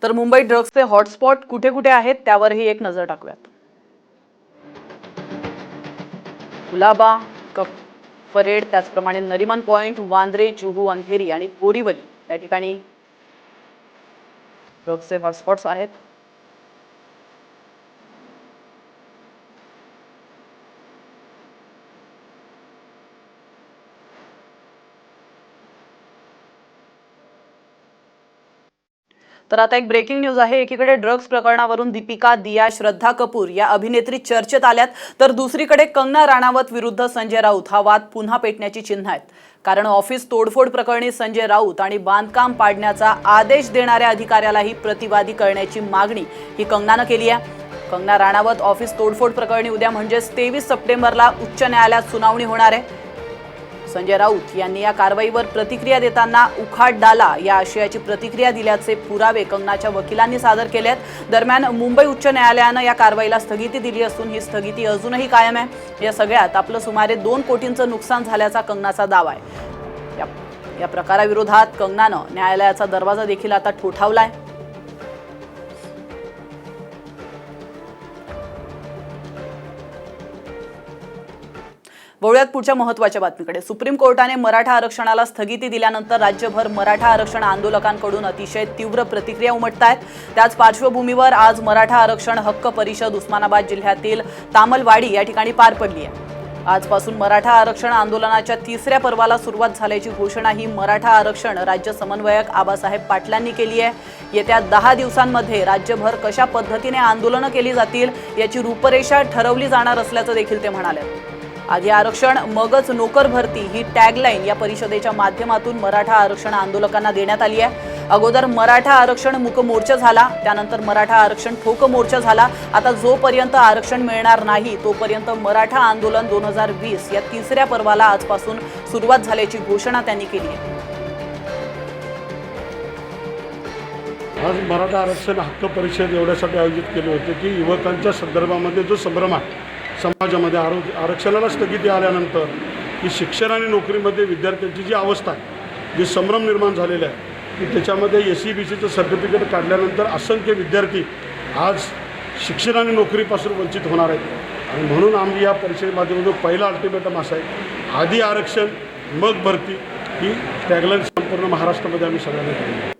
तर मुंबई ड्रग्सचे हॉटस्पॉट कुठे कुठे आहेत त्यावरही एक नजर टाकूयात। कुलाबा, परेड, त्याचप्रमाणे नरिमन पॉइंट, वांद्रे, जुहू, अंधेरी आणि बोरीवली या ठिकाणी ड्रग्सचे हॉटस्पॉट्स आहेत। तर आता एक ब्रेकिंग न्यूज आहे। एकीकडे ड्रग्स प्रकरणावरून दीपिका, दिया, श्रद्धा कपूर या अभिनेत्री चर्चेत आल्यात, तर दुसरीकडे कंगना राणावत विरुद्ध संजय राऊत हा वाद पुन्हा पेटण्याची चिन्ह आहेत। कारण ऑफिस तोडफोड प्रकरणी संजय राऊत आणि बांधकाम पाडण्याचा आदेश देणाऱ्या अधिकाऱ्यालाही प्रतिवादी करण्याची मागणी ही कंगनानं केली आहे। कंगना राणावत ऑफिस तोडफोड प्रकरणी उद्या म्हणजेच 23 सप्टेंबरला उच्च न्यायालयात सुनावणी होणार आहे। संजय राऊत यांनी या कारवाईवर प्रतिक्रिया देताना उखाड डाला या आशयाची प्रतिक्रिया दिल्याचे पुरावे कंगनाच्या वकिलांनी सादर केले आहेत। दरम्यान मुंबई उच्च न्यायालयानं या कारवाईला स्थगिती दिली असून ही स्थगिती अजूनही कायम आहे। या सगळ्यात आपलं सुमारे 2 कोटींचं नुकसान झाल्याचा कंगनाचा दावा आहे। या प्रकाराविरोधात कंगनानं न्यायालयाचा दरवाजा देखील आता ठोठावलाय। वळूयात पुढच्या महत्त्वाच्या बातमीकडे। सुप्रीम कोर्टाने मराठा आरक्षणाला स्थगिती दिल्यानंतर राज्यभर मराठा आरक्षण आंदोलकांकडून अतिशय तीव्र प्रतिक्रिया उमटतायत। त्याच पार्श्वभूमीवर आज मराठा आरक्षण हक्क परिषद उस्मानाबाद जिल्ह्यातील तामलवाडी या ठिकाणी पार पडली आहे। आजपासून मराठा आरक्षण आंदोलनाच्या 3ऱ्या पर्वाला सुरुवात झाल्याची घोषणा ही मराठा आरक्षण राज्य समन्वयक आबासाहेब पाटलांनी केली आहे। येत्या 10 दिवसांमध्ये राज्यभर कशा पद्धतीने आंदोलनं केली जातील याची रूपरेषा ठरवली जाणार असल्याचं देखील ते म्हणाले। आधी आरक्षण मगच नोकर भरती ही टॅगलाईन या परिषदेच्या माध्यमातून मराठा आरक्षण आंदोलकांना देण्यात आली आहे। अगोदर मराठा आरक्षण मूक मोर्चा झाला, त्यानंतर मराठा आरक्षण ठोक मोर्चा झाला। आता जोपर्यंत आरक्षण मिळणार नाही तोपर्यंत मराठा आंदोलन 2020 या 3ऱ्या पर्वाला आजपासून सुरुवात झाल्याची घोषणा त्यांनी केली आहे। आज मराठा आरक्षण हक्क परिषद एवढ्यासाठी आयोजित केले होते की युवकांच्या संदर्भामध्ये जो संभ्रम आहे समाजामध्ये आरक्षणाला स्थगिती आल्यानंतर की शिक्षण आणि नोकरीमध्ये विद्यार्थ्यांची जी अवस्था आहे, जे संभ्रम निर्माण झालेला आहे की त्याच्यामध्ये SEBCचं सर्टिफिकेट काढल्यानंतर असंख्य विद्यार्थी आज शिक्षण आणि नोकरीपासून वंचित होणार आहेत। आणि म्हणून आम्ही या परिषदेमध्ये पहिला अल्टिमेटम असा आहे, आधी आरक्षण मग भरती ही टॅगलाईन संपूर्ण महाराष्ट्रामध्ये आम्ही सगळ्यांना केली।